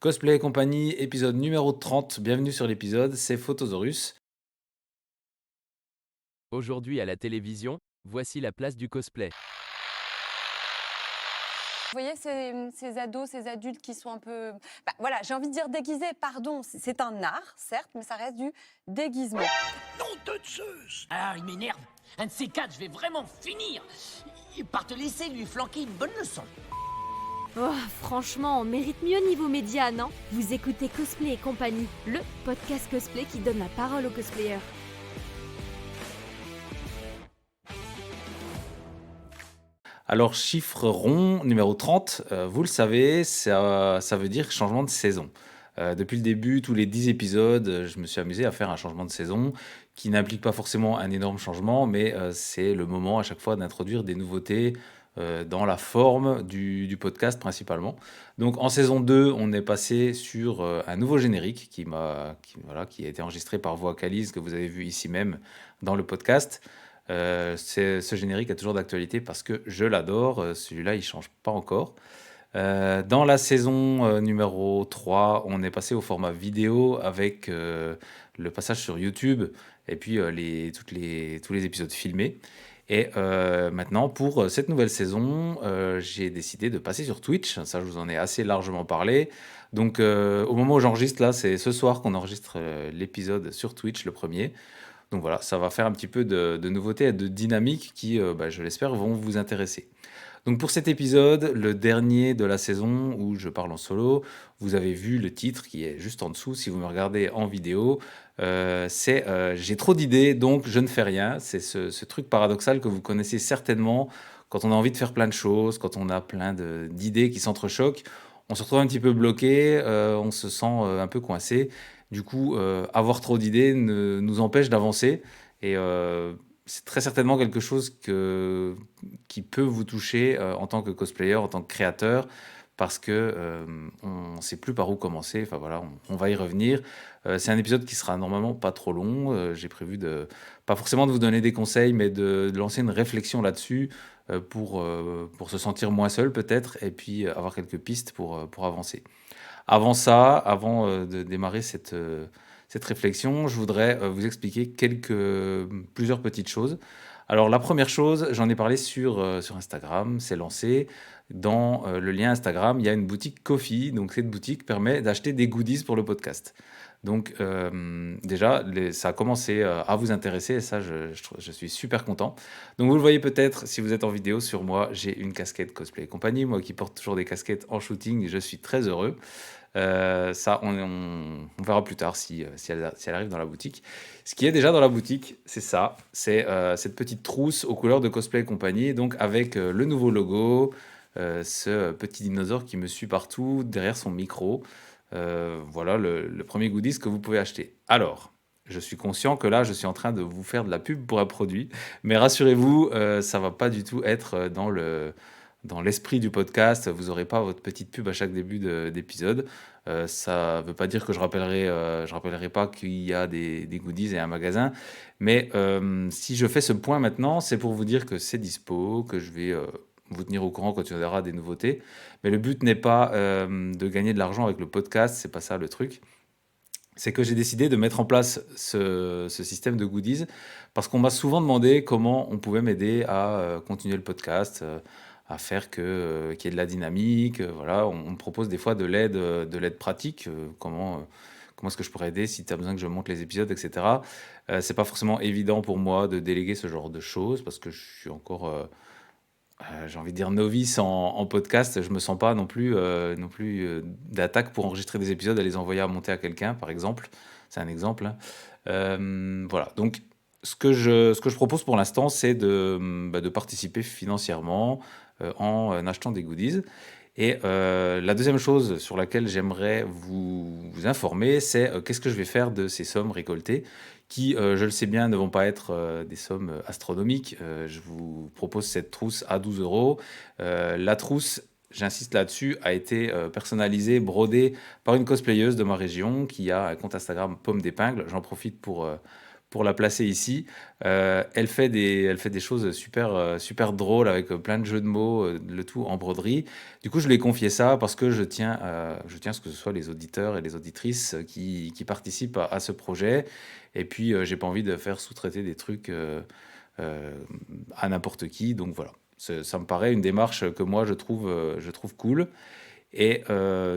Cosplay et compagnie, épisode numéro 30. Bienvenue sur l'épisode, c'est Photosaurus. Aujourd'hui à la télévision, voici la place du cosplay. Vous voyez ces ados, ces adultes qui sont un peu, voilà, j'ai envie de dire déguisés, pardon, c'est un art, certes, mais ça reste du déguisement. Nom de Zeus! Ah, il m'énerve. Un de ces quatre, je vais vraiment finir par te laisser lui flanquer une bonne leçon. Oh, franchement, on mérite mieux niveau média, non? Vous écoutez Cosplay et compagnie, le podcast cosplay qui donne la parole aux cosplayers. Alors, chiffre rond, numéro 30, vous le savez, ça veut dire changement de saison. Depuis le début, tous les 10 épisodes, je me suis amusé à faire un changement de saison qui n'implique pas forcément un énorme changement, mais c'est le moment à chaque fois d'introduire des nouveautés dans la forme du podcast principalement. Donc en saison 2, on est passé sur un nouveau générique qui a été enregistré par Voix Calise, que vous avez vu ici même dans le podcast. Ce générique est toujours d'actualité parce que je l'adore. Celui-là, il change pas encore. Dans la saison numéro 3, on est passé au format vidéo avec le passage sur YouTube et puis tous les épisodes filmés. Et maintenant, pour cette nouvelle saison, j'ai décidé de passer sur Twitch. Ça, je vous en ai assez largement parlé. Donc, au moment où j'enregistre, là, c'est ce soir qu'on enregistre l'épisode sur Twitch, le premier. Donc voilà, ça va faire un petit peu de nouveauté et de dynamique qui, je l'espère, vont vous intéresser. Donc pour cet épisode, le dernier de la saison où je parle en solo, vous avez vu le titre qui est juste en dessous si vous me regardez en vidéo. C'est J'ai trop d'idées donc je ne fais rien. C'est ce truc paradoxal que vous connaissez certainement quand on a envie de faire plein de choses, quand on a plein d'idées qui s'entrechoquent. On se retrouve un petit peu bloqué, on se sent un peu coincé. Du coup, avoir trop d'idées nous empêche d'avancer et c'est très certainement quelque chose qui peut vous toucher en tant que cosplayer, en tant que créateur, parce que on ne sait plus par où commencer. Enfin voilà, on va y revenir. C'est un épisode qui sera normalement pas trop long. J'ai prévu pas forcément de vous donner des conseils, mais de lancer une réflexion là-dessus pour se sentir moins seul peut-être, et puis avoir quelques pistes pour avancer. Avant ça, avant de démarrer cette réflexion, je voudrais vous expliquer plusieurs petites choses. Alors la première chose, j'en ai parlé sur Instagram, c'est lancé. Dans le lien Instagram, il y a une boutique Ko-fi. Donc cette boutique permet d'acheter des goodies pour le podcast. Donc déjà, ça a commencé à vous intéresser et ça, je suis super content. Donc vous le voyez peut-être si vous êtes en vidéo sur moi, j'ai une casquette Cosplay et compagnie. Moi qui porte toujours des casquettes en shooting, je suis très heureux. Ça, on verra plus tard si elle arrive dans la boutique. Ce qui est déjà dans la boutique, c'est ça. C'est cette petite trousse aux couleurs de Cosplay et compagnie, donc avec le nouveau logo, ce petit dinosaure qui me suit partout derrière son micro. Voilà le premier goodies que vous pouvez acheter. Alors, je suis conscient que là, je suis en train de vous faire de la pub pour un produit, mais rassurez-vous, ça va pas du tout être dans l'esprit du podcast. Vous n'aurez pas votre petite pub à chaque début d'épisode. Ça ne veut pas dire que je rappellerai pas qu'il y a des goodies et un magasin. Mais si je fais ce point maintenant, c'est pour vous dire que c'est dispo, que je vais vous tenir au courant quand il y aura des nouveautés. Mais le but n'est pas de gagner de l'argent avec le podcast, c'est pas ça le truc. C'est que j'ai décidé de mettre en place ce système de goodies parce qu'on m'a souvent demandé comment on pouvait m'aider à continuer le podcast, à faire qu'il y ait de la dynamique. Voilà, on me propose des fois de l'aide pratique. Comment est-ce que je pourrais aider si tu as besoin que je monte les épisodes, etc. C'est pas forcément évident pour moi de déléguer ce genre de choses parce que je suis encore j'ai envie de dire novice en podcast. Je me sens pas non plus d'attaque pour enregistrer des épisodes et les envoyer à monter à quelqu'un, par exemple. C'est un exemple, hein. Voilà, donc ce que je propose pour l'instant, c'est de participer financièrement, en achetant des goodies et la deuxième chose sur laquelle j'aimerais vous informer, c'est, qu'est-ce que je vais faire de ces sommes récoltées qui, je le sais bien, ne vont pas être, des sommes, astronomiques. Je vous propose cette trousse à 12 €. La trousse, j'insiste là-dessus, a été, personnalisée, brodée par une cosplayeuse de ma région qui a un compte Instagram Pomme d'Épingle. J'en profite pour la placer ici. Elle fait des choses super drôles avec plein de jeux de mots, le tout en broderie. Du coup, je lui ai confié ça parce que je tiens à ce que ce soit les auditeurs et les auditrices qui participent à ce projet. Et puis, j'ai pas envie de faire sous-traiter des trucs euh, à n'importe qui. Donc voilà, ça me paraît une démarche que moi je trouve cool. Et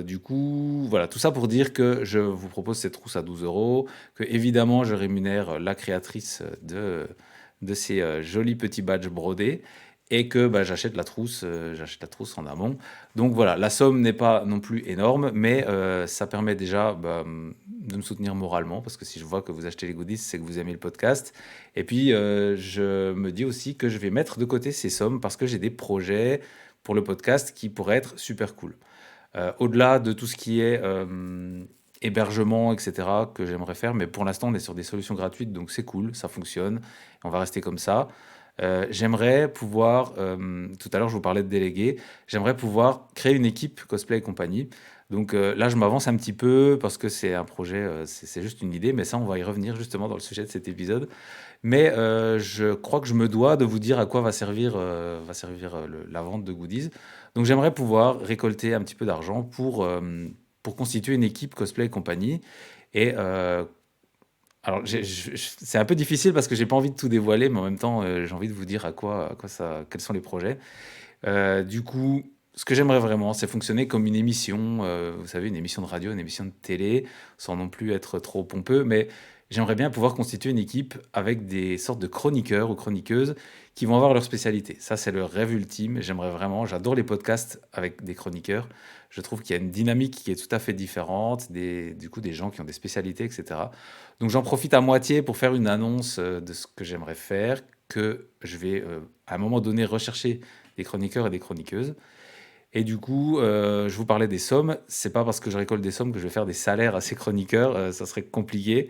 du coup, voilà, tout ça pour dire que je vous propose cette trousse à 12 €, que évidemment je rémunère la créatrice de ces jolis petits badges brodés et que bah, j'achète la trousse en amont. Donc voilà, la somme n'est pas non plus énorme, mais ça permet déjà de me soutenir moralement, parce que si je vois que vous achetez les goodies, c'est que vous aimez le podcast. Et puis, je me dis aussi que je vais mettre de côté ces sommes parce que j'ai des projets pour le podcast qui pourraient être super cool. Au-delà de tout ce qui est hébergement, etc., que j'aimerais faire, mais pour l'instant, on est sur des solutions gratuites, donc c'est cool, ça fonctionne, on va rester comme ça. J'aimerais pouvoir, tout à l'heure je vous parlais de déléguer, j'aimerais pouvoir créer une équipe cosplay et compagnie. Donc là, je m'avance un petit peu parce que c'est un projet, c'est juste une idée, mais ça, on va y revenir justement dans le sujet de cet épisode. Mais je crois que je me dois de vous dire à quoi va servir la vente de goodies. Donc j'aimerais pouvoir récolter un petit peu d'argent pour constituer une équipe cosplay et compagnie. Et alors c'est un peu difficile parce que j'ai pas envie de tout dévoiler, mais en même temps j'ai envie de vous dire quels sont les projets. Du coup, ce que j'aimerais vraiment, c'est fonctionner comme une émission, vous savez, une émission de radio, une émission de télé, sans non plus être trop pompeux, mais j'aimerais bien pouvoir constituer une équipe avec des sortes de chroniqueurs ou chroniqueuses qui vont avoir leur spécialité. Ça, c'est le rêve ultime. J'aimerais vraiment, j'adore les podcasts avec des chroniqueurs. Je trouve qu'il y a une dynamique qui est tout à fait différente, du coup, des gens qui ont des spécialités, etc. Donc, j'en profite à moitié pour faire une annonce de ce que j'aimerais faire, que je vais à un moment donné rechercher des chroniqueurs et des chroniqueuses. Et du coup, je vous parlais des sommes. C'est pas parce que je récolte des sommes que je vais faire des salaires à ces chroniqueurs. Ça serait compliqué.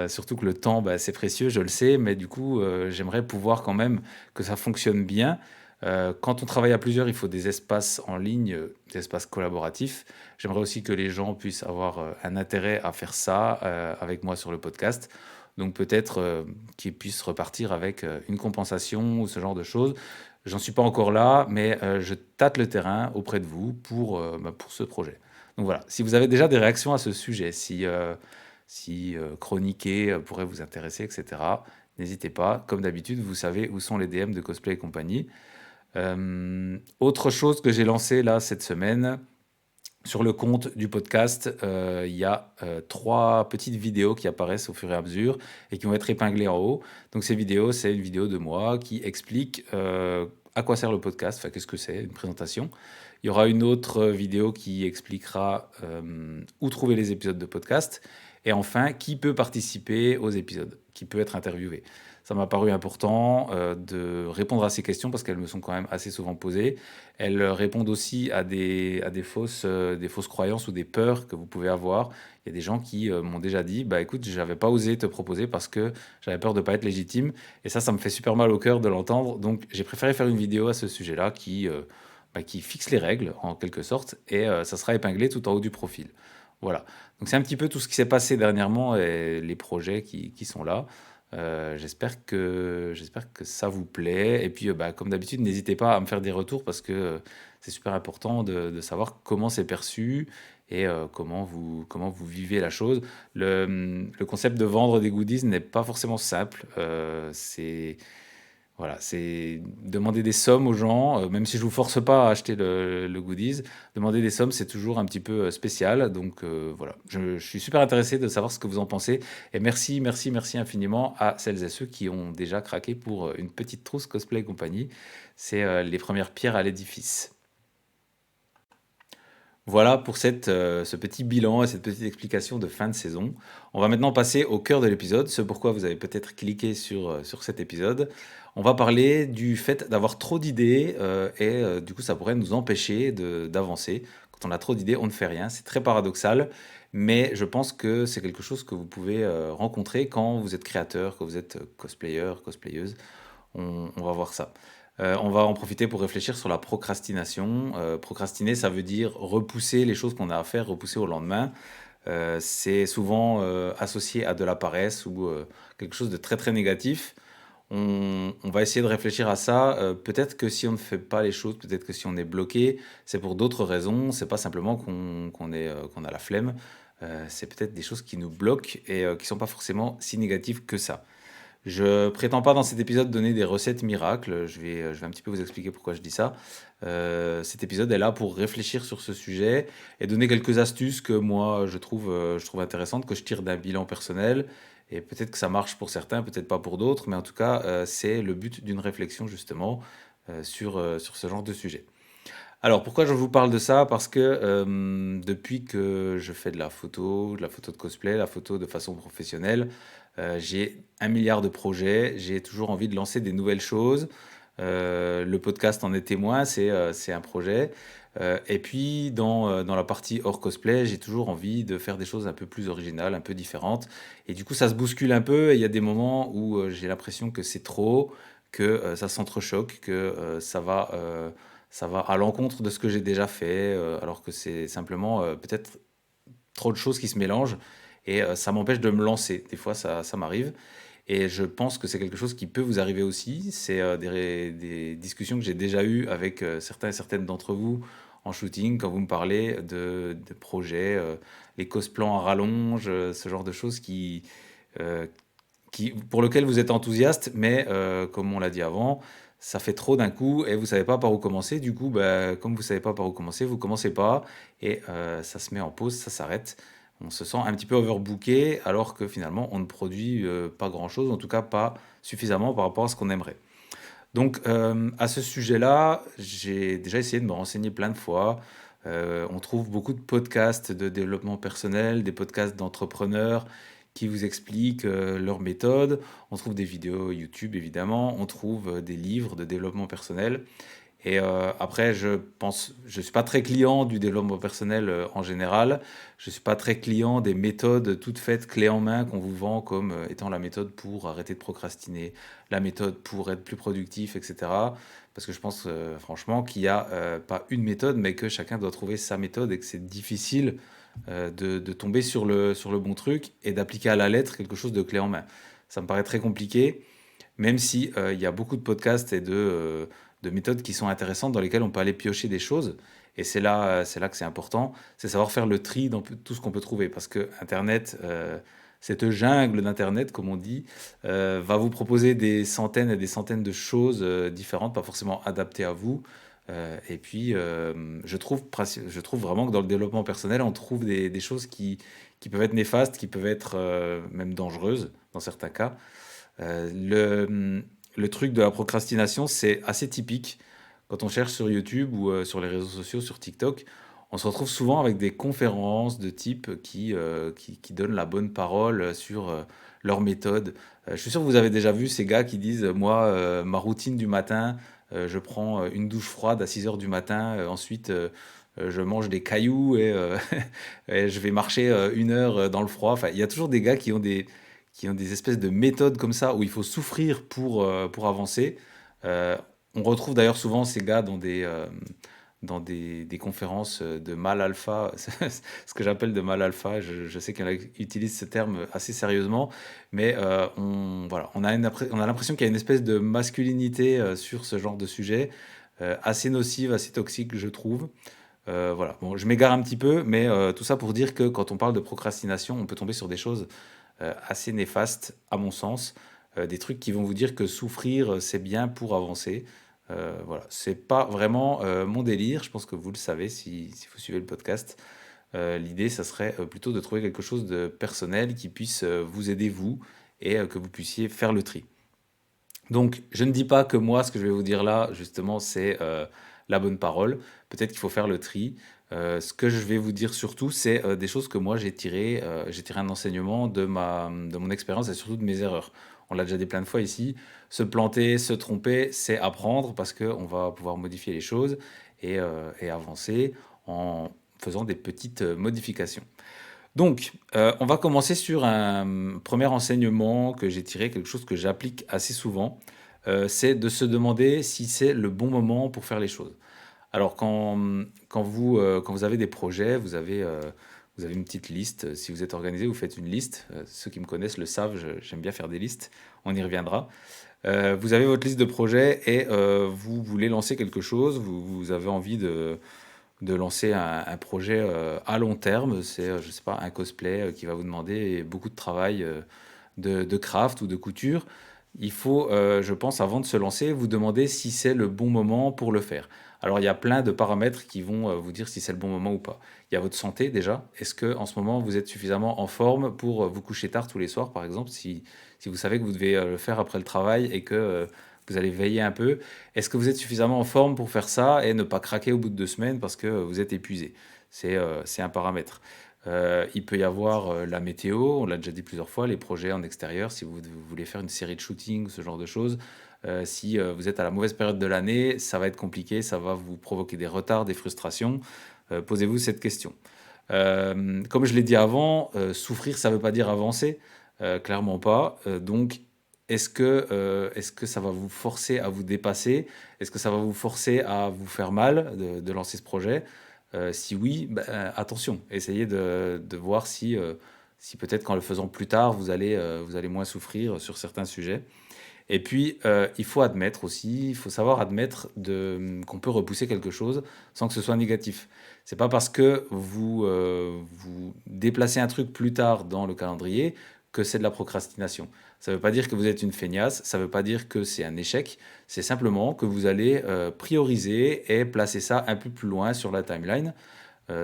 Surtout que le temps, bah, c'est précieux, je le sais. Mais du coup, j'aimerais pouvoir quand même que ça fonctionne bien. Quand on travaille à plusieurs, il faut des espaces en ligne, des espaces collaboratifs. J'aimerais aussi que les gens puissent avoir un intérêt à faire ça avec moi sur le podcast. Donc peut-être qu'ils puissent repartir avec une compensation ou ce genre de choses. J'en suis pas encore là, mais je tâte le terrain auprès de vous pour ce projet. Donc voilà, si vous avez déjà des réactions à ce sujet, si chroniquer pourrait vous intéresser, etc., n'hésitez pas. Comme d'habitude, vous savez où sont les DM de Cosplay et compagnie. Autre chose que j'ai lancé là cette semaine, sur le compte du podcast, il y a 3 petites vidéos qui apparaissent au fur et à mesure et qui vont être épinglées en haut. Donc ces vidéos, c'est une vidéo de moi qui explique à quoi sert le podcast, enfin qu'est-ce que c'est, une présentation. Il y aura une autre vidéo qui expliquera où trouver les épisodes de podcast. Et enfin, qui peut participer aux épisodes, qui peut être interviewé. Ça m'a paru important de répondre à ces questions parce qu'elles me sont quand même assez souvent posées. Elles répondent aussi à des fausses croyances ou des peurs que vous pouvez avoir. Il y a des gens qui m'ont déjà dit, bah écoute, j'avais pas osé te proposer parce que j'avais peur de pas être légitime. Et ça me fait super mal au cœur de l'entendre. Donc j'ai préféré faire une vidéo à ce sujet-là qui fixe les règles en quelque sorte. Et ça sera épinglé tout en haut du profil. Voilà. Donc c'est un petit peu tout ce qui s'est passé dernièrement et les projets qui sont là. J'espère que ça vous plaît. Et puis, bah, comme d'habitude, n'hésitez pas à me faire des retours parce que c'est super important de savoir comment c'est perçu et comment vous vivez la chose. Le concept de vendre des goodies n'est pas forcément simple. Voilà, c'est demander des sommes aux gens, même si je vous force pas à acheter le goodies, demander des sommes, c'est toujours un petit peu spécial. Donc voilà, je suis super intéressé de savoir ce que vous en pensez. Et merci, merci, merci infiniment à celles et ceux qui ont déjà craqué pour une petite trousse cosplay et compagnie. C'est les premières pierres à l'édifice. Voilà pour ce petit bilan et cette petite explication de fin de saison. On va maintenant passer au cœur de l'épisode, ce pourquoi vous avez peut-être cliqué sur cet épisode. On va parler du fait d'avoir trop d'idées et du coup ça pourrait nous empêcher d'avancer. Quand on a trop d'idées, on ne fait rien. C'est très paradoxal, mais je pense que c'est quelque chose que vous pouvez rencontrer quand vous êtes créateur, quand vous êtes cosplayer, cosplayeuse. On va voir ça. On va en profiter pour réfléchir sur la procrastination. Procrastiner, ça veut dire repousser les choses qu'on a à faire, repousser au lendemain. c'est souvent associé à de la paresse ou quelque chose de très très négatif. On va essayer de réfléchir à ça. Peut-être que si on ne fait pas les choses, peut-être que si on est bloqué, c'est pour d'autres raisons. C'est pas simplement qu'on a la flemme. C'est peut-être des choses qui nous bloquent et qui sont pas forcément si négatives que ça. Je prétends pas dans cet épisode donner des recettes miracles. Je vais un petit peu vous expliquer pourquoi je dis ça. Cet épisode est là pour réfléchir sur ce sujet et donner quelques astuces que moi je trouve intéressantes, que je tire d'un bilan personnel. Et peut-être que ça marche pour certains, peut-être pas pour d'autres, mais en tout cas, c'est le but d'une réflexion justement sur ce genre de sujet. Alors pourquoi je vous parle de ça? Parce que depuis que je fais de la photo de cosplay, la photo de façon professionnelle, j'ai un milliard de projets, j'ai toujours envie de lancer des nouvelles choses. Le podcast en est témoin, c'est un projet. Et puis dans la partie hors cosplay, j'ai toujours envie de faire des choses un peu plus originales, un peu différentes. Et du coup, ça se bouscule un peu et il y a des moments où j'ai l'impression que c'est trop, que ça s'entrechoque, que ça va à l'encontre de ce que j'ai déjà fait, alors que c'est simplement peut-être trop de choses qui se mélangent et ça m'empêche de me lancer. Des fois, ça m'arrive et je pense que c'est quelque chose qui peut vous arriver aussi. C'est des discussions que j'ai déjà eues avec certains et certaines d'entre vous en shooting, quand vous me parlez de projets, les cosplans à rallonge, ce genre de choses euh, pour lequel vous êtes enthousiaste, mais comme on l'a dit avant, ça fait trop d'un coup et vous savez pas par où commencer. Du coup, bah, comme vous savez pas par où commencer, vous commencez pas et ça se met en pause, ça s'arrête. On se sent un petit peu overbooké alors que finalement on ne produit pas grand-chose, en tout cas pas suffisamment par rapport à ce qu'on aimerait. Donc à ce sujet-là, j'ai déjà essayé de me renseigner plein de fois. On trouve beaucoup de podcasts de développement personnel, des podcasts d'entrepreneurs qui vous expliquent leurs méthodes. On trouve des vidéos YouTube évidemment, on trouve des livres de développement personnel. Et après, je suis pas très client du développement personnel en général. Je suis pas très client des méthodes toutes faites clé en main qu'on vous vend comme étant la méthode pour arrêter de procrastiner, la méthode pour être plus productif, etc. Parce que je pense franchement qu'il y a pas une méthode, mais que chacun doit trouver sa méthode et que c'est difficile de tomber sur le bon truc et d'appliquer à la lettre quelque chose de clé en main. Ça me paraît très compliqué, même si il y a beaucoup de podcasts et de méthodes qui sont intéressantes dans lesquelles on peut aller piocher des choses. Et c'est là que c'est important, c'est savoir faire le tri dans tout ce qu'on peut trouver. Parce que Internet, cette jungle d'Internet, comme on dit, va vous proposer des centaines et des centaines de choses différentes, pas forcément adaptées à vous. Et puis, je trouve vraiment que dans le développement personnel, on trouve des choses qui peuvent être néfastes, qui peuvent être même dangereuses dans certains cas. Le truc de la procrastination, c'est assez typique. Quand on cherche sur YouTube ou sur les réseaux sociaux, sur TikTok, on se retrouve souvent avec des conférences de type qui donnent la bonne parole sur leur méthode. Je suis sûr que vous avez déjà vu ces gars qui disent, moi, ma routine du matin, je prends une douche froide à 6 heures du matin, ensuite je mange des cailloux et, et je vais marcher 1 heure dans le froid. Enfin, il y a toujours des gars qui ont des espèces de méthodes comme ça où il faut souffrir pour avancer. Euh, on retrouve d'ailleurs souvent ces gars dans des conférences de mal alpha, ce que j'appelle de mal alpha. Je sais qu'il y en a qui utilisent ce terme assez sérieusement, mais voilà, on a l'impression qu'il y a une espèce de masculinité sur ce genre de sujet, assez nocive, assez toxique, je trouve. Voilà, bon, je m'égare un petit peu, mais tout ça pour dire que quand on parle de procrastination, on peut tomber sur des choses assez néfastes, à mon sens. Des trucs qui vont vous dire que souffrir, c'est bien pour avancer. Voilà, c'est pas vraiment mon délire. Je pense que vous le savez si vous suivez le podcast. L'idée, ça serait plutôt de trouver quelque chose de personnel qui puisse vous aider, vous, et que vous puissiez faire le tri. Donc, je ne dis pas que moi, ce que je vais vous dire là, justement, c'est la bonne parole. Peut-être qu'il faut faire le tri. Ce que je vais vous dire surtout, c'est des choses que moi j'ai tiré un enseignement de mon expérience et surtout de mes erreurs. On l'a déjà dit plein de fois ici. Se planter, se tromper, c'est apprendre parce qu'on va pouvoir modifier les choses et avancer en faisant des petites modifications. Donc, on va commencer sur un premier enseignement que j'ai tiré, quelque chose que j'applique assez souvent. C'est de se demander si c'est le bon moment pour faire les choses. Alors, quand vous avez des projets, Vous avez une petite liste. Si vous êtes organisé, vous faites une liste. Ceux qui me connaissent le savent, j'aime bien faire des listes. On y reviendra. Vous avez votre liste de projets et vous voulez lancer quelque chose. Vous avez envie de lancer un projet à long terme. C'est, je sais pas, un cosplay qui va vous demander beaucoup de travail de craft ou de couture. Il faut, je pense, avant de se lancer, vous demander si c'est le bon moment pour le faire. Alors, il y a plein de paramètres qui vont vous dire si c'est le bon moment ou pas. Il y a votre santé déjà. Est-ce que en ce moment vous êtes suffisamment en forme pour vous coucher tard tous les soirs, par exemple, si vous savez que vous devez le faire après le travail et que vous allez veiller un peu, est-ce que vous êtes suffisamment en forme pour faire ça et ne pas craquer au bout de 2 semaines parce que vous êtes épuisé? C'est un paramètre. Il peut y avoir la météo, on l'a déjà dit plusieurs fois, les projets en extérieur, si vous voulez faire une série de shooting, ce genre de choses. Si vous êtes à la mauvaise période de l'année, ça va être compliqué, ça va vous provoquer des retards, des frustrations. Posez-vous cette question. Comme je l'ai dit avant, souffrir, ça ne veut pas dire avancer, clairement pas. Donc, est-ce que ça va vous forcer à vous dépasser? Est-ce que ça va vous forcer à vous faire mal de lancer ce projet? Si oui, attention, essayez de voir si peut-être qu'en le faisant plus tard, vous allez moins souffrir sur certains sujets. Et puis, il faut admettre aussi, il faut savoir admettre qu'on peut repousser quelque chose sans que ce soit négatif. C'est pas parce que vous déplacez un truc plus tard dans le calendrier que c'est de la procrastination. Ça ne veut pas dire que vous êtes une feignasse, ça ne veut pas dire que c'est un échec, c'est simplement que vous allez prioriser et placer ça un peu plus loin sur la timeline.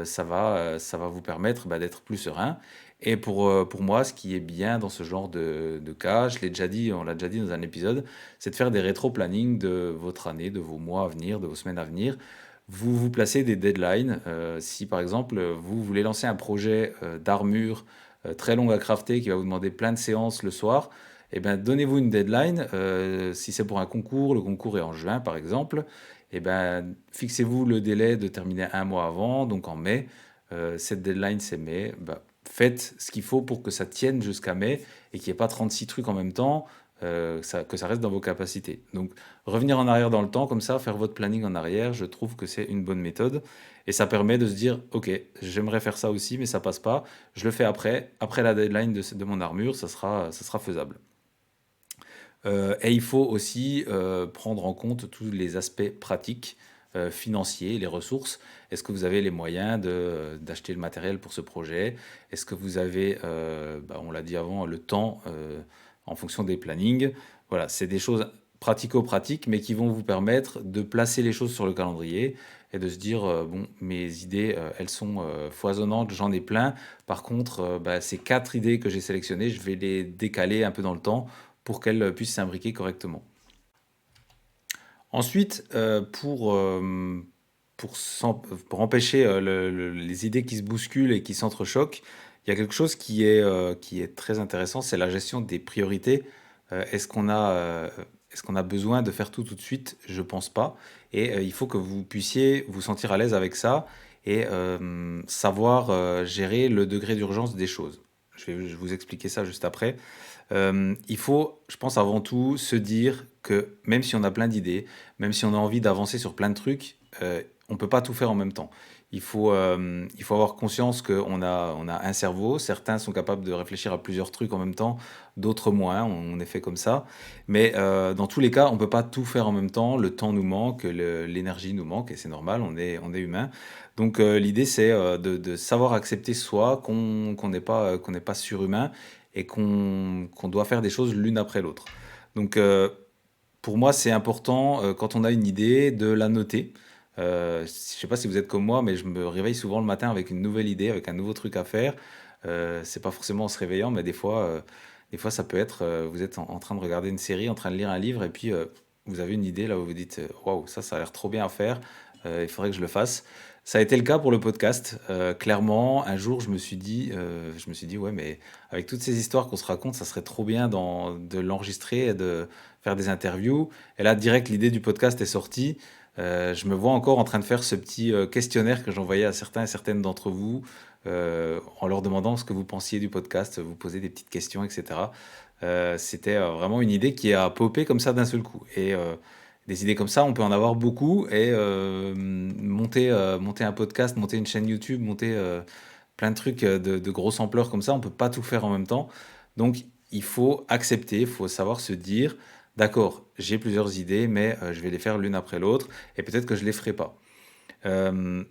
Ça va vous permettre d'être plus serein. Et pour moi, ce qui est bien dans ce genre de cas, je l'ai déjà dit, on l'a déjà dit dans un épisode, c'est de faire des rétro-planning de votre année, de vos mois à venir, de vos semaines à venir. Vous vous placez des deadlines. Si par exemple, vous voulez lancer un projet d'armure très long à crafter qui va vous demander plein de séances le soir, eh bien, donnez-vous une deadline. Si c'est pour un concours, le concours est en juin par exemple, eh ben, fixez-vous le délai de terminer un mois avant, donc en mai. Cette deadline, c'est mai. Faites ce qu'il faut pour que ça tienne jusqu'à mai et qu'il n'y ait pas 36 trucs en même temps, que ça reste dans vos capacités. Donc, revenir en arrière dans le temps, comme ça, faire votre planning en arrière, je trouve que c'est une bonne méthode. Et ça permet de se dire, OK, j'aimerais faire ça aussi, mais ça passe pas. Je le fais après la deadline de mon armure, ça sera faisable. Et il faut aussi prendre en compte tous les aspects pratiques, financiers, les ressources. Est-ce que vous avez les moyens d'acheter le matériel pour ce projet? Est-ce que vous avez, on l'a dit avant, le temps en fonction des plannings? Voilà, c'est des choses pratico-pratiques, mais qui vont vous permettre de placer les choses sur le calendrier et de se dire, bon, mes idées, elles sont foisonnantes, j'en ai plein. Par contre, ces 4 idées que j'ai sélectionnées, je vais les décaler un peu dans le temps pour qu'elles puissent s'imbriquer correctement. Ensuite, pour empêcher les idées qui se bousculent et qui s'entrechoquent, il y a quelque chose qui est très intéressant, c'est la gestion des priorités. Est-ce qu'on a besoin de faire tout de suite? Je pense pas. Et il faut que vous puissiez vous sentir à l'aise avec ça et savoir gérer le degré d'urgence des choses. Je vais vous expliquer ça juste après. Il faut, je pense, avant tout se dire que même si on a plein d'idées, même si on a envie d'avancer sur plein de trucs, on ne peut pas tout faire en même temps. Il faut avoir conscience on a un cerveau. Certains sont capables de réfléchir à plusieurs trucs en même temps, d'autres moins. On est fait comme ça. Mais dans tous les cas, on ne peut pas tout faire en même temps. Le temps nous manque, l'énergie nous manque, et c'est normal, on est humain. Donc l'idée, c'est de savoir accepter soi, qu'on n'est pas surhumain et qu'on doit faire des choses l'une après l'autre. Donc pour moi, c'est important, quand on a une idée, de la noter. Je ne sais pas si vous êtes comme moi, mais je me réveille souvent le matin avec une nouvelle idée, avec un nouveau truc à faire. C'est pas forcément en se réveillant, mais des fois ça peut être, vous êtes en train de regarder une série, en train de lire un livre, et puis vous avez une idée là où vous vous dites, waouh, ça a l'air trop bien à faire, il faudrait que je le fasse. Ça a été le cas pour le podcast. Clairement, un jour, je me suis dit, ouais, mais avec toutes ces histoires qu'on se raconte, ça serait trop bien de l'enregistrer et de faire des interviews. Et là, direct, l'idée du podcast est sortie. Je me vois encore en train de faire ce petit questionnaire que j'envoyais à certains et certaines d'entre vous, en leur demandant ce que vous pensiez du podcast, vous poser des petites questions, etc. C'était vraiment une idée qui a popé comme ça d'un seul coup. Et des idées comme ça, on peut en avoir beaucoup. Et monter un podcast, monter une chaîne YouTube, monter plein de trucs de grosse ampleur comme ça, on peut pas tout faire en même temps. Donc, il faut accepter, il faut savoir se dire, d'accord, j'ai plusieurs idées, mais je vais les faire l'une après l'autre, et peut-être que je les ferai pas. Euh,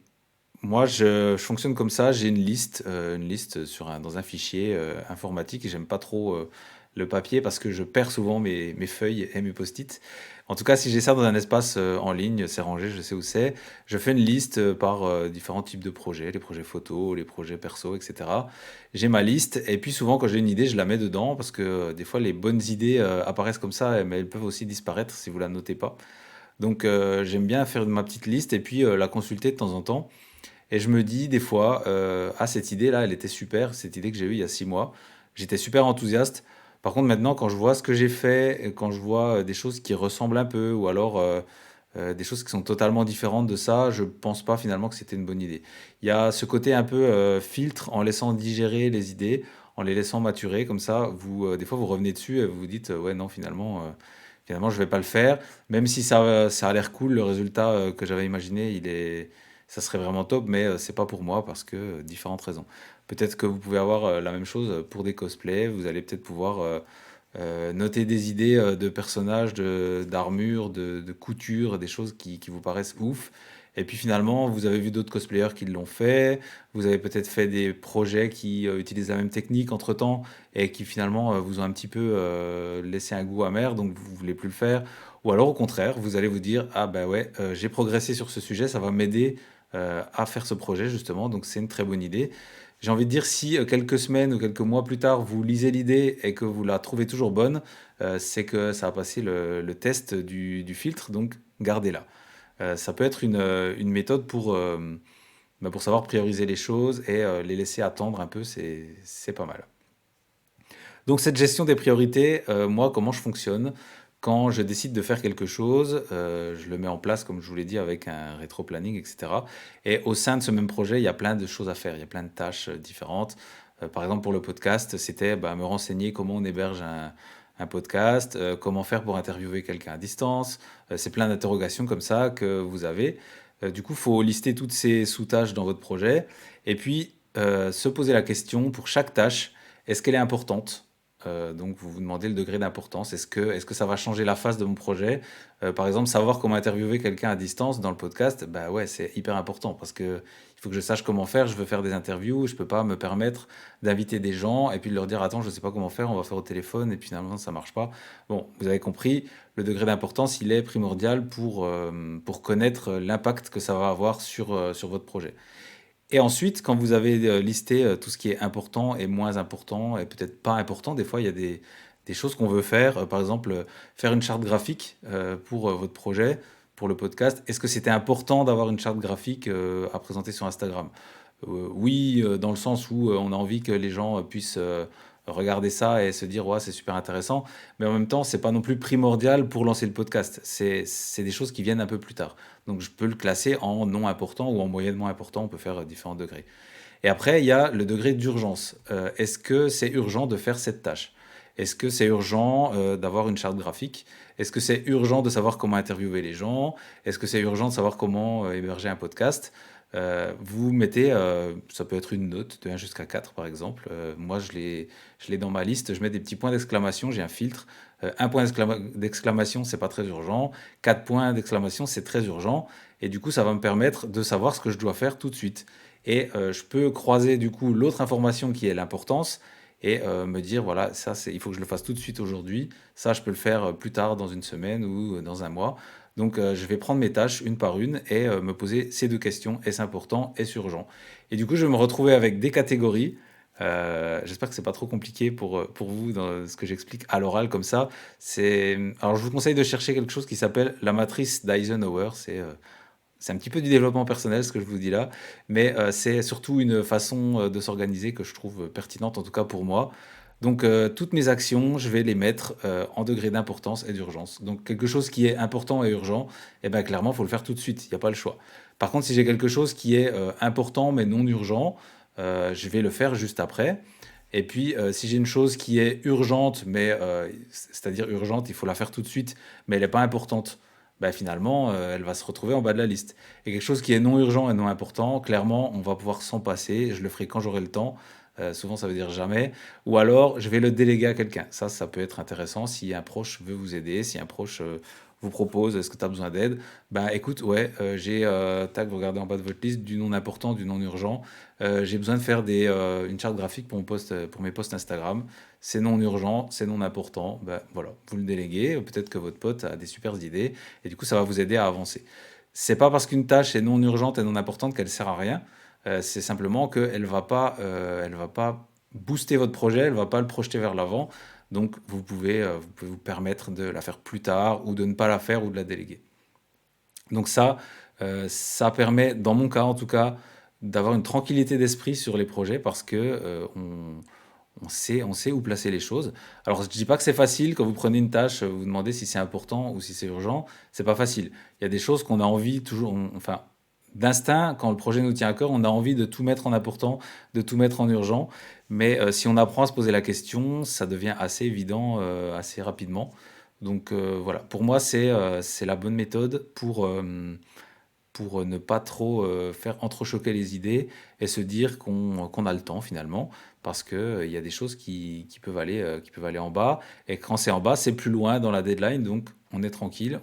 Moi, je fonctionne comme ça. J'ai une liste dans un fichier informatique. Et j'aime pas trop le papier parce que je perds souvent mes feuilles et mes post-it. En tout cas, si j'ai ça dans un espace en ligne, c'est rangé, je sais où c'est. Je fais une liste par différents types de projets, les projets photos, les projets perso, etc. J'ai ma liste et puis souvent, quand j'ai une idée, je la mets dedans parce que des fois, les bonnes idées apparaissent comme ça, mais elles peuvent aussi disparaître si vous la notez pas. Donc, j'aime bien faire ma petite liste et puis la consulter de temps en temps. Et je me dis des fois, ah, cette idée-là, elle était super, cette idée que j'ai eue il y a 6 mois. J'étais super enthousiaste. Par contre, maintenant, quand je vois ce que j'ai fait, et quand je vois des choses qui ressemblent un peu, ou alors des choses qui sont totalement différentes de ça, je pense pas finalement que c'était une bonne idée. Il y a ce côté un peu filtre en laissant digérer les idées, en les laissant maturer, comme ça, des fois, vous revenez dessus et vous vous dites, ouais, non, finalement, je vais pas le faire. Même si ça a l'air cool, le résultat que j'avais imaginé, ça serait vraiment top, mais c'est pas pour moi parce que différentes raisons. Peut-être que vous pouvez avoir la même chose pour des cosplays. Vous allez peut-être pouvoir noter des idées de personnages, d'armure, de couture, des choses qui vous paraissent ouf. Et puis finalement, vous avez vu d'autres cosplayers qui l'ont fait. Vous avez peut-être fait des projets qui utilisent la même technique entre-temps et qui finalement vous ont un petit peu laissé un goût amer, donc vous voulez plus le faire. Ou alors au contraire, vous allez vous dire, ah ben ouais, j'ai progressé sur ce sujet, ça va m'aider à faire ce projet justement, donc c'est une très bonne idée. J'ai envie de dire, si quelques semaines ou quelques mois plus tard, vous lisez l'idée et que vous la trouvez toujours bonne, c'est que ça a passé le test du filtre, donc gardez-la. Ça peut être une méthode pour savoir prioriser les choses et les laisser attendre un peu, c'est pas mal. Donc cette gestion des priorités, moi, comment je fonctionne? Quand je décide de faire quelque chose, je le mets en place, comme je vous l'ai dit, avec un rétro-planning, etc. Et au sein de ce même projet, il y a plein de choses à faire, il y a plein de tâches différentes. Par exemple, pour le podcast, c'était me renseigner comment on héberge un podcast, comment faire pour interviewer quelqu'un à distance. C'est plein d'interrogations comme ça que vous avez. Du coup, il faut lister toutes ces sous-tâches dans votre projet et puis se poser la question pour chaque tâche, est-ce qu'elle est importante? Donc, vous vous demandez le degré d'importance. Est-ce que ça va changer la face de mon projet? Par exemple, savoir comment interviewer quelqu'un à distance dans le podcast, bah ouais, c'est hyper important parce que il faut que je sache comment faire. Je veux faire des interviews, je peux pas me permettre d'inviter des gens et puis de leur dire attends, je sais pas comment faire, on va faire au téléphone et puis finalement ça marche pas. Bon, vous avez compris, le degré d'importance, il est primordial pour connaître l'impact que ça va avoir sur votre projet. Et ensuite, quand vous avez listé tout ce qui est important et moins important, et peut-être pas important, des fois il y a des choses qu'on veut faire. Par exemple, faire une charte graphique pour votre projet, pour le podcast. Est-ce que c'était important d'avoir une charte graphique à présenter sur Instagram? Oui, dans le sens où on a envie que les gens puissent regarder ça et se dire, ouais, c'est super intéressant. Mais en même temps, c'est pas non plus primordial pour lancer le podcast. C'est des choses qui viennent un peu plus tard. Donc, je peux le classer en non important ou en moyennement important. On peut faire différents degrés. Et après, il y a le degré d'urgence. Est-ce que c'est urgent de faire cette tâche? Est-ce que c'est urgent d'avoir une charte graphique? Est-ce que c'est urgent de savoir comment interviewer les gens? Est-ce que c'est urgent de savoir comment héberger un podcast? Vous mettez, ça peut être une note de 1 jusqu'à 4 par exemple. Moi, je l'ai dans ma liste, je mets des petits points d'exclamation, j'ai un filtre. Un point d'exclamation, c'est pas très urgent. 4 points d'exclamation, c'est très urgent. Et du coup, ça va me permettre de savoir ce que je dois faire tout de suite. Et je peux croiser du coup l'autre information qui est l'importance et me dire, voilà, ça, il faut que je le fasse tout de suite aujourd'hui. Ça, je peux le faire plus tard dans une semaine ou dans un mois. Donc, je vais prendre mes tâches une par une et me poser ces deux questions. Est-ce important? Est-ce urgent? Et du coup, je vais me retrouver avec des catégories. J'espère que c'est pas trop compliqué pour vous dans ce que j'explique à l'oral comme ça. Alors, je vous conseille de chercher quelque chose qui s'appelle la matrice d'Eisenhower. C'est un petit peu du développement personnel, ce que je vous dis là, mais c'est surtout une façon de s'organiser que je trouve pertinente, en tout cas pour moi. Donc, toutes mes actions, je vais les mettre en degré d'importance et d'urgence. Donc, quelque chose qui est important et urgent, eh ben, clairement, il faut le faire tout de suite, il n'y a pas le choix. Par contre, si j'ai quelque chose qui est important mais non urgent, je vais le faire juste après. Et puis, si j'ai une chose qui est urgente, mais c'est-à-dire urgente, il faut la faire tout de suite, mais elle n'est pas importante, bah, finalement, elle va se retrouver en bas de la liste. Et quelque chose qui est non urgent et non important, clairement, on va pouvoir s'en passer. Je le ferai quand j'aurai le temps. Souvent, ça veut dire jamais. Ou alors, je vais le déléguer à quelqu'un. Ça peut être intéressant si un proche veut vous aider, si un proche vous propose, est-ce que tu as besoin d'aide? Bah écoute, ouais, j'ai, tac, vous regardez en bas de votre liste, du non important, du non urgent. J'ai besoin de faire une charte graphique pour, pour mes posts Instagram. C'est non urgent, c'est non important. Bah voilà, vous le déléguez. Peut-être que votre pote a des super idées et du coup, ça va vous aider à avancer. C'est pas parce qu'une tâche est non urgente et non importante qu'elle sert à rien. C'est simplement elle va pas booster votre projet, elle va pas le projeter vers l'avant. Donc, vous pouvez vous permettre de la faire plus tard ou de ne pas la faire ou de la déléguer. Donc ça permet, dans mon cas en tout cas, d'avoir une tranquillité d'esprit sur les projets parce que on sait où placer les choses. Alors, je dis pas que c'est facile quand vous prenez une tâche, vous vous demandez si c'est important ou si c'est urgent. C'est pas facile. Il y a des choses qu'on a envie toujours, enfin, d'instinct, quand le projet nous tient à cœur, on a envie de tout mettre en important, de tout mettre en urgent. Mais si on apprend à se poser la question, ça devient assez évident assez rapidement. Donc voilà, pour moi, c'est la bonne méthode pour ne pas trop faire entrechoquer les idées et se dire qu'on a le temps finalement, parce qu'il y a des choses qui peuvent aller en bas, et quand c'est en bas, c'est plus loin dans la deadline, donc on est tranquille,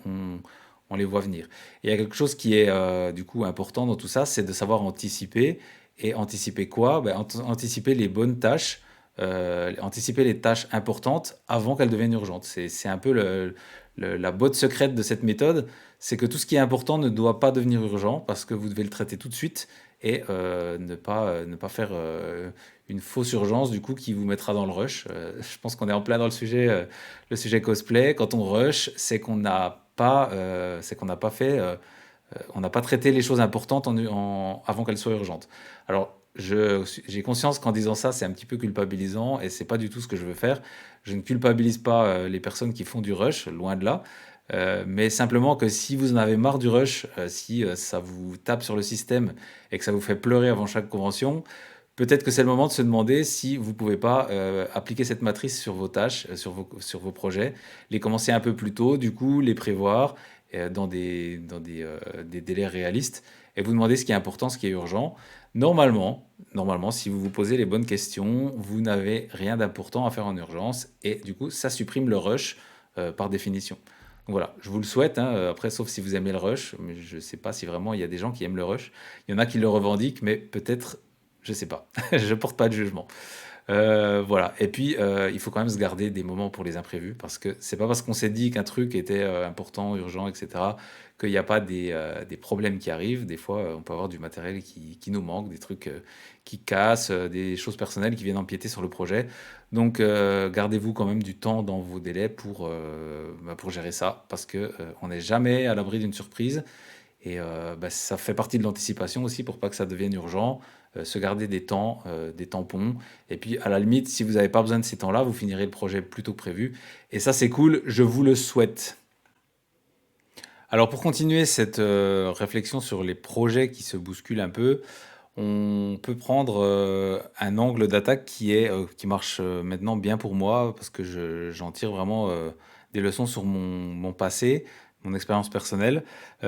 on les voit venir. Et il y a quelque chose qui est du coup important dans tout ça, c'est de savoir anticiper. Et anticiper quoi? Ben, anticiper les bonnes tâches, anticiper les tâches importantes avant qu'elles deviennent urgentes. C'est un peu la botte secrète de cette méthode, c'est que tout ce qui est important ne doit pas devenir urgent parce que vous devez le traiter tout de suite et ne pas faire une fausse urgence du coup qui vous mettra dans le rush. Je pense qu'on est en plein dans le sujet cosplay. Quand on rush, c'est qu'on n'a pas fait, on n'a pas traité les choses importantes avant qu'elles soient urgentes. Alors, j'ai conscience qu'en disant ça, c'est un petit peu culpabilisant et c'est pas du tout ce que je veux faire. Je ne culpabilise pas les personnes qui font du rush, loin de là. Mais simplement que si vous en avez marre du rush, si ça vous tape sur le système et que ça vous fait pleurer avant chaque convention, peut-être que c'est le moment de se demander si vous pouvez pas appliquer cette matrice sur vos tâches, sur vos projets, les commencer un peu plus tôt, du coup, les prévoir des délais réalistes et vous demander ce qui est important, ce qui est urgent. Normalement, si vous vous posez les bonnes questions, vous n'avez rien d'important à faire en urgence et du coup, ça supprime le rush par définition. Donc voilà, je vous le souhaite, hein, après, sauf si vous aimez le rush, mais je ne sais pas si vraiment il y a des gens qui aiment le rush. Il y en a qui le revendiquent, mais peut-être, je ne sais pas. Je porte pas de jugement. Voilà. Et puis, il faut quand même se garder des moments pour les imprévus, parce que c'est pas parce qu'on s'est dit qu'un truc était important, urgent, etc., qu'il n'y a pas des problèmes qui arrivent. Des fois, on peut avoir du matériel qui nous manque, des trucs qui cassent, des choses personnelles qui viennent empiéter sur le projet. Donc, gardez-vous quand même du temps dans vos délais pour gérer ça, parce que on n'est jamais à l'abri d'une surprise. Et bah, ça fait partie de l'anticipation aussi pour pas que ça devienne urgent. Se garder des temps, des tampons. Et puis, à la limite, si vous n'avez pas besoin de ces temps-là, vous finirez le projet plus tôt que prévu. Et ça, c'est cool. Je vous le souhaite. Alors, pour continuer cette réflexion sur les projets qui se bousculent un peu, on peut prendre un angle d'attaque qui marche maintenant bien pour moi parce que j'en tire vraiment des leçons sur mon passé, mon expérience personnelle.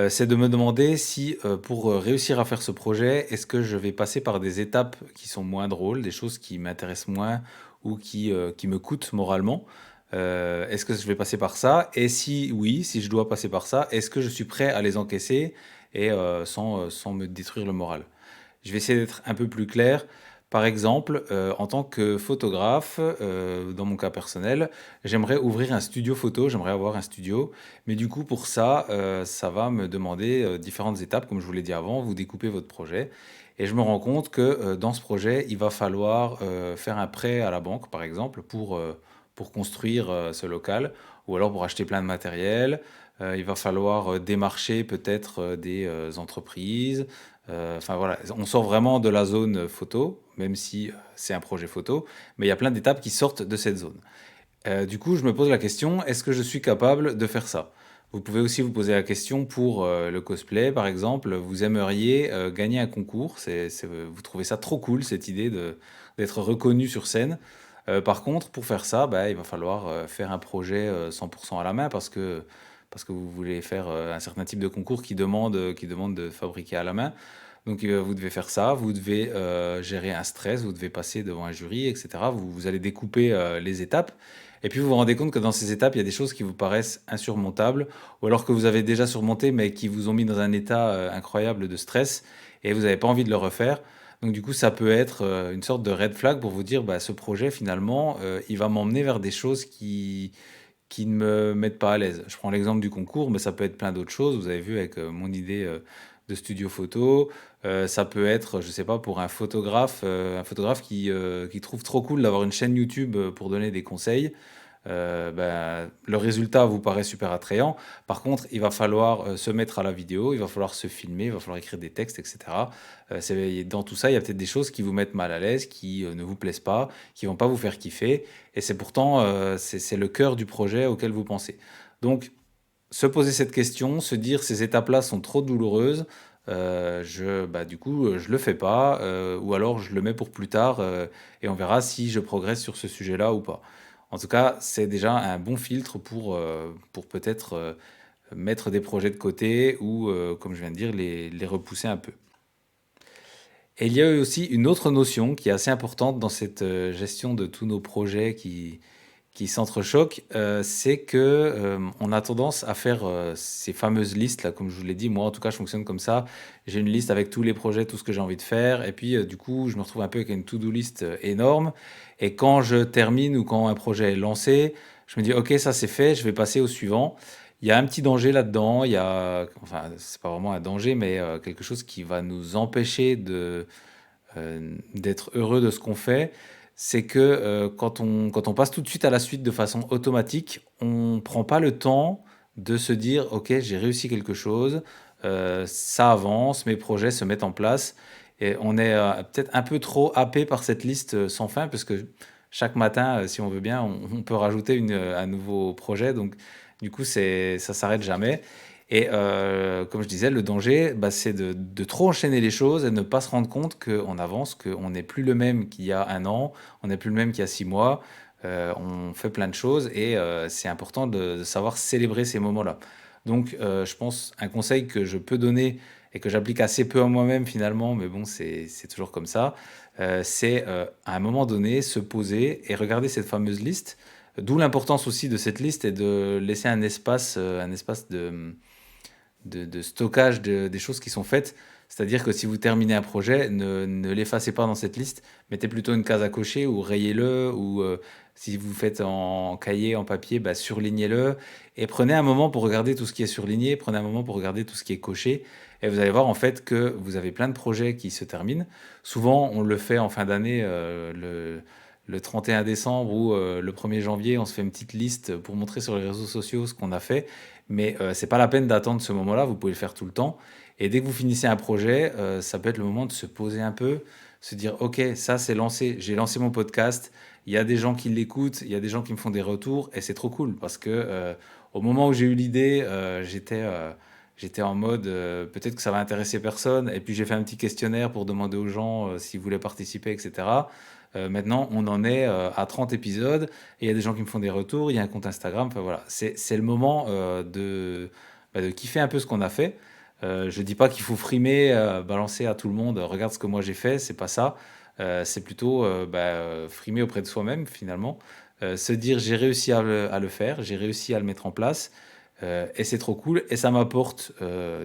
C'est de me demander si pour réussir à faire ce projet, est-ce que je vais passer par des étapes qui sont moins drôles, des choses qui m'intéressent moins ou qui me coûtent moralement. Est-ce que je vais passer par ça? Et si oui, si je dois passer par ça, est-ce que je suis prêt à les encaisser et sans me détruire le moral? Je vais essayer d'être un peu plus clair. Par exemple, en tant que photographe, dans mon cas personnel, j'aimerais ouvrir un studio photo, j'aimerais avoir un studio. Mais du coup, pour ça, ça va me demander différentes étapes, comme je vous l'ai dit avant, vous découpez votre projet. Et je me rends compte que dans ce projet, il va falloir faire un prêt à la banque, par exemple, pour construire ce local, ou alors pour acheter plein de matériel. Il va falloir démarcher peut-être des entreprises. Enfin voilà, on sort vraiment de la zone photo, même si c'est un projet photo, mais il y a plein d'étapes qui sortent de cette zone. Du coup, je me pose la question, est-ce que je suis capable de faire ça? Vous pouvez aussi vous poser la question pour le cosplay, par exemple. Vous aimeriez gagner un concours. Vous trouvez ça trop cool, cette idée d'être reconnu sur scène. Par contre, pour faire ça, bah, il va falloir faire un projet 100% à la main parce que vous voulez faire un certain type de concours qui demande de fabriquer à la main. Donc, vous devez faire ça, vous devez gérer un stress, vous devez passer devant un jury, etc. Vous allez découper les étapes. Et puis, vous vous rendez compte que dans ces étapes, il y a des choses qui vous paraissent insurmontables, ou alors que vous avez déjà surmonté, mais qui vous ont mis dans un état incroyable de stress, et vous n'avez pas envie de le refaire. Donc, du coup, ça peut être une sorte de red flag pour vous dire, bah, ce projet, finalement, il va m'emmener vers des choses qui ne me mettent pas à l'aise. Je prends l'exemple du concours, mais ça peut être plein d'autres choses. Vous avez vu avec mon idée de studio photo. Ça peut être, je sais pas, pour un photographe qui trouve trop cool d'avoir une chaîne YouTube pour donner des conseils. Ben, le résultat vous paraît super attrayant. Par contre, il va falloir se mettre à la vidéo, il va falloir se filmer, il va falloir écrire des textes, etc. Dans tout ça, il y a peut-être des choses qui vous mettent mal à l'aise, qui ne vous plaisent pas, qui vont pas vous faire kiffer. Et c'est pourtant, c'est le cœur du projet auquel vous pensez. Donc, se poser cette question, se dire ces étapes-là sont trop douloureuses, du coup, je le fais pas, ou alors je le mets pour plus tard, et on verra si je progresse sur ce sujet-là ou pas. En tout cas, c'est déjà un bon filtre pour peut-être mettre des projets de côté ou, comme je viens de dire, les repousser un peu. Et il y a aussi une autre notion qui est assez importante dans cette gestion de tous nos projets qui s'entrechoquent, c'est que on a tendance à faire ces fameuses listes là, comme je vous l'ai dit, moi en tout cas je fonctionne comme ça. J'ai une liste avec tous les projets, tout ce que j'ai envie de faire, et puis du coup je me retrouve un peu avec une to-do list énorme. Et quand je termine ou quand un projet est lancé, je me dis ok ça c'est fait, je vais passer au suivant. Il y a un petit danger là-dedans, enfin c'est pas vraiment un danger, mais quelque chose qui va nous empêcher d'être heureux de ce qu'on fait, c'est que quand on passe tout de suite à la suite de façon automatique, on ne prend pas le temps de se dire, OK, j'ai réussi quelque chose, ça avance, mes projets se mettent en place. Et on est peut-être un peu trop happé par cette liste sans fin, parce que chaque matin, si on veut bien, on peut rajouter un nouveau projet. Donc, du coup, ça s'arrête jamais. Et comme je disais, le danger, bah, c'est de trop enchaîner les choses et de ne pas se rendre compte qu'on avance, qu'on n'est plus le même qu'il y a un an, on n'est plus le même qu'il y a 6 mois. On fait plein de choses et c'est important de savoir célébrer ces moments-là. Donc, je pense un conseil que je peux donner et que j'applique assez peu à moi-même finalement, mais bon, c'est toujours comme ça, c'est à un moment donné se poser et regarder cette fameuse liste. D'où l'importance aussi de cette liste et de laisser un espace de stockage des choses qui sont faites. C'est-à-dire que si vous terminez un projet, ne l'effacez pas dans cette liste, mettez plutôt une case à cocher ou rayez-le, ou si vous faites en cahier, en papier, bah, surlignez-le, et prenez un moment pour regarder tout ce qui est surligné, prenez un moment pour regarder tout ce qui est coché, et vous allez voir en fait que vous avez plein de projets qui se terminent. Souvent, on le fait en fin d'année, le 31 décembre ou le 1er janvier, on se fait une petite liste pour montrer sur les réseaux sociaux ce qu'on a fait. Mais c'est pas la peine d'attendre ce moment-là, vous pouvez le faire tout le temps. Et dès que vous finissez un projet, ça peut être le moment de se poser un peu, se dire, OK, ça c'est lancé, j'ai lancé mon podcast, il y a des gens qui l'écoutent, il y a des gens qui me font des retours, et c'est trop cool, parce que au moment où j'ai eu l'idée, j'étais en mode, peut-être que ça va intéresser personne, et puis j'ai fait un petit questionnaire pour demander aux gens s'ils voulaient participer, etc. Maintenant, on en est à 30 épisodes, et il y a des gens qui me font des retours, il y a un compte Instagram, enfin voilà, c'est le moment de kiffer un peu ce qu'on a fait. Je dis pas qu'il faut frimer, balancer à tout le monde, regarde ce que moi j'ai fait, c'est pas ça. C'est plutôt frimer auprès de soi-même finalement, se dire j'ai réussi à le faire, j'ai réussi à le mettre en place, et c'est trop cool, et ça m'apporte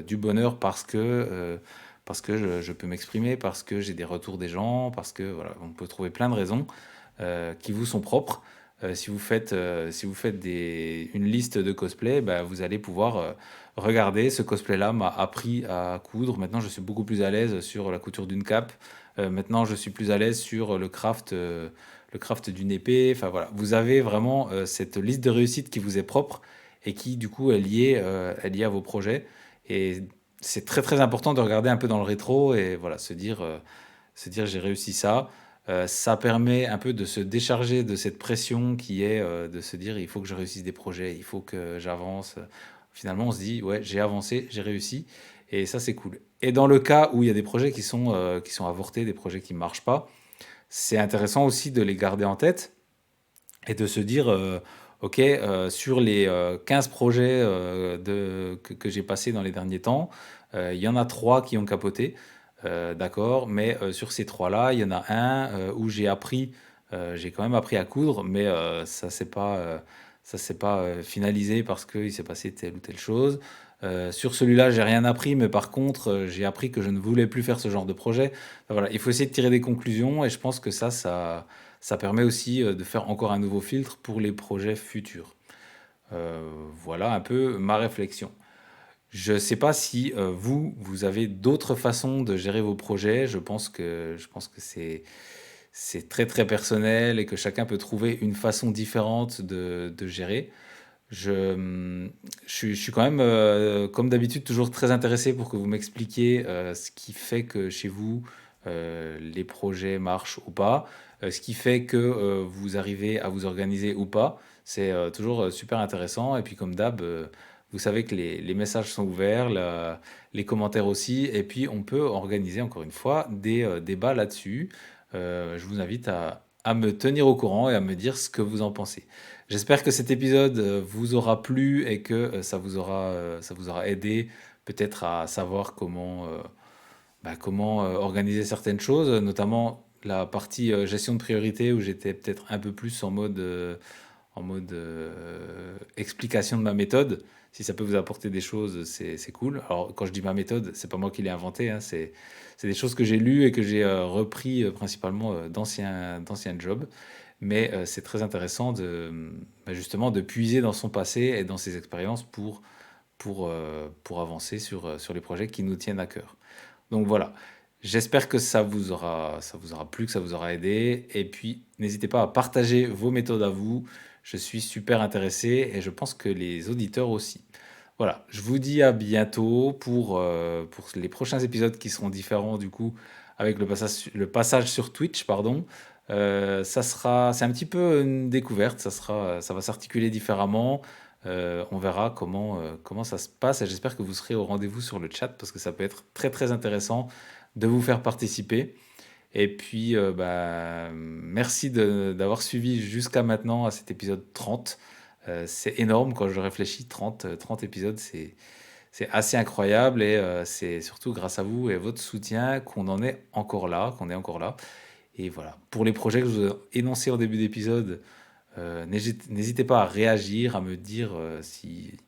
du bonheur parce que je peux m'exprimer, parce que j'ai des retours des gens, parce que voilà, on peut trouver plein de raisons qui vous sont propres. Si vous faites une liste de cosplay, bah, vous allez pouvoir regarder ce cosplay-là m'a appris à coudre. Maintenant, je suis beaucoup plus à l'aise sur la couture d'une cape. Maintenant, je suis plus à l'aise sur le craft d'une épée. Enfin voilà, vous avez vraiment cette liste de réussite qui vous est propre et qui, du coup, est liée à vos projets. Et c'est très très important de regarder un peu dans le rétro et voilà, se dire j'ai réussi ça. Ça permet un peu de se décharger de cette pression qui est de se dire il faut que je réussisse des projets, il faut que j'avance. Finalement, on se dit ouais, j'ai avancé, j'ai réussi, et ça c'est cool. Et dans le cas où il y a des projets qui sont avortés, des projets qui ne marchent pas, c'est intéressant aussi de les garder en tête et de se dire OK, sur les 15 projets que j'ai passés dans les derniers temps, il y en a 3 qui ont capoté, d'accord, mais sur ces 3-là, il y en a un où j'ai quand même appris à coudre, mais ça s'est pas finalisé parce qu'il s'est passé telle ou telle chose. Sur celui-là, j'ai rien appris, mais par contre, j'ai appris que je ne voulais plus faire ce genre de projet. Enfin, voilà, il faut essayer de tirer des conclusions et je pense que ça permet aussi de faire encore un nouveau filtre pour les projets futurs. Voilà un peu ma réflexion. Je ne sais pas si vous avez d'autres façons de gérer vos projets. Je pense que c'est très très personnel et que chacun peut trouver une façon différente de gérer. Je suis quand même, comme d'habitude, toujours très intéressé pour que vous m'expliquiez ce qui fait que chez vous, les projets marchent ou pas, ce qui fait que vous arrivez à vous organiser ou pas. C'est toujours super intéressant. Et puis, comme d'hab, vous savez que les messages sont ouverts, les commentaires aussi. Et puis, on peut organiser, encore une fois, des débats là-dessus. Je vous invite à me tenir au courant et à me dire ce que vous en pensez. J'espère que cet épisode vous aura plu et que ça vous aura aidé peut-être à savoir comment organiser certaines choses, notamment la partie gestion de priorité où j'étais peut-être un peu plus en mode explication de ma méthode. Si ça peut vous apporter des choses, c'est cool. Alors, quand je dis ma méthode, c'est pas moi qui l'ai inventé, hein, c'est des choses que j'ai lues et que j'ai repris principalement d'anciens jobs. Mais c'est très intéressant justement de puiser dans son passé et dans ses expériences pour avancer sur les projets qui nous tiennent à cœur. Donc voilà, j'espère que ça vous aura plu, que ça vous aura aidé. Et puis, n'hésitez pas à partager vos méthodes à vous. Je suis super intéressé et je pense que les auditeurs aussi. Voilà, je vous dis à bientôt pour les prochains épisodes qui seront différents du coup avec le passage sur Twitch, pardon. C'est un petit peu une découverte, ça va s'articuler différemment. On verra comment ça se passe et j'espère que vous serez au rendez-vous sur le chat parce que ça peut être très très intéressant de vous faire participer. Et puis, merci d'avoir suivi jusqu'à maintenant à cet épisode 30. C'est énorme quand je réfléchis, 30 épisodes, c'est assez incroyable et c'est surtout grâce à vous et votre soutien qu'on est encore là. Et voilà, pour les projets que je vous ai énoncés au début d'épisode, n'hésitez pas à réagir, à me dire si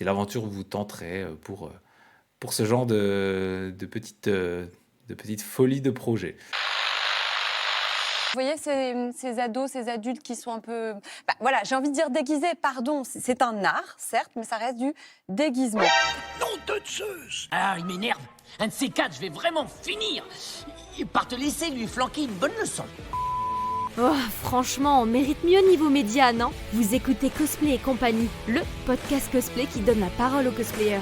l'aventure vous tenterait pour ce genre de petites folies de projet. Vous voyez ces ados, ces adultes qui sont un peu... voilà, j'ai envie de dire déguisés, pardon, c'est un art, certes, mais ça reste du déguisement. Nom de Zeus! Ah, il m'énerve. Un de ces quatre, je vais vraiment finir par te laisser lui flanquer une bonne leçon. Oh, franchement, on mérite mieux niveau média, non? Vous écoutez Cosplay et compagnie, le podcast cosplay qui donne la parole aux cosplayers.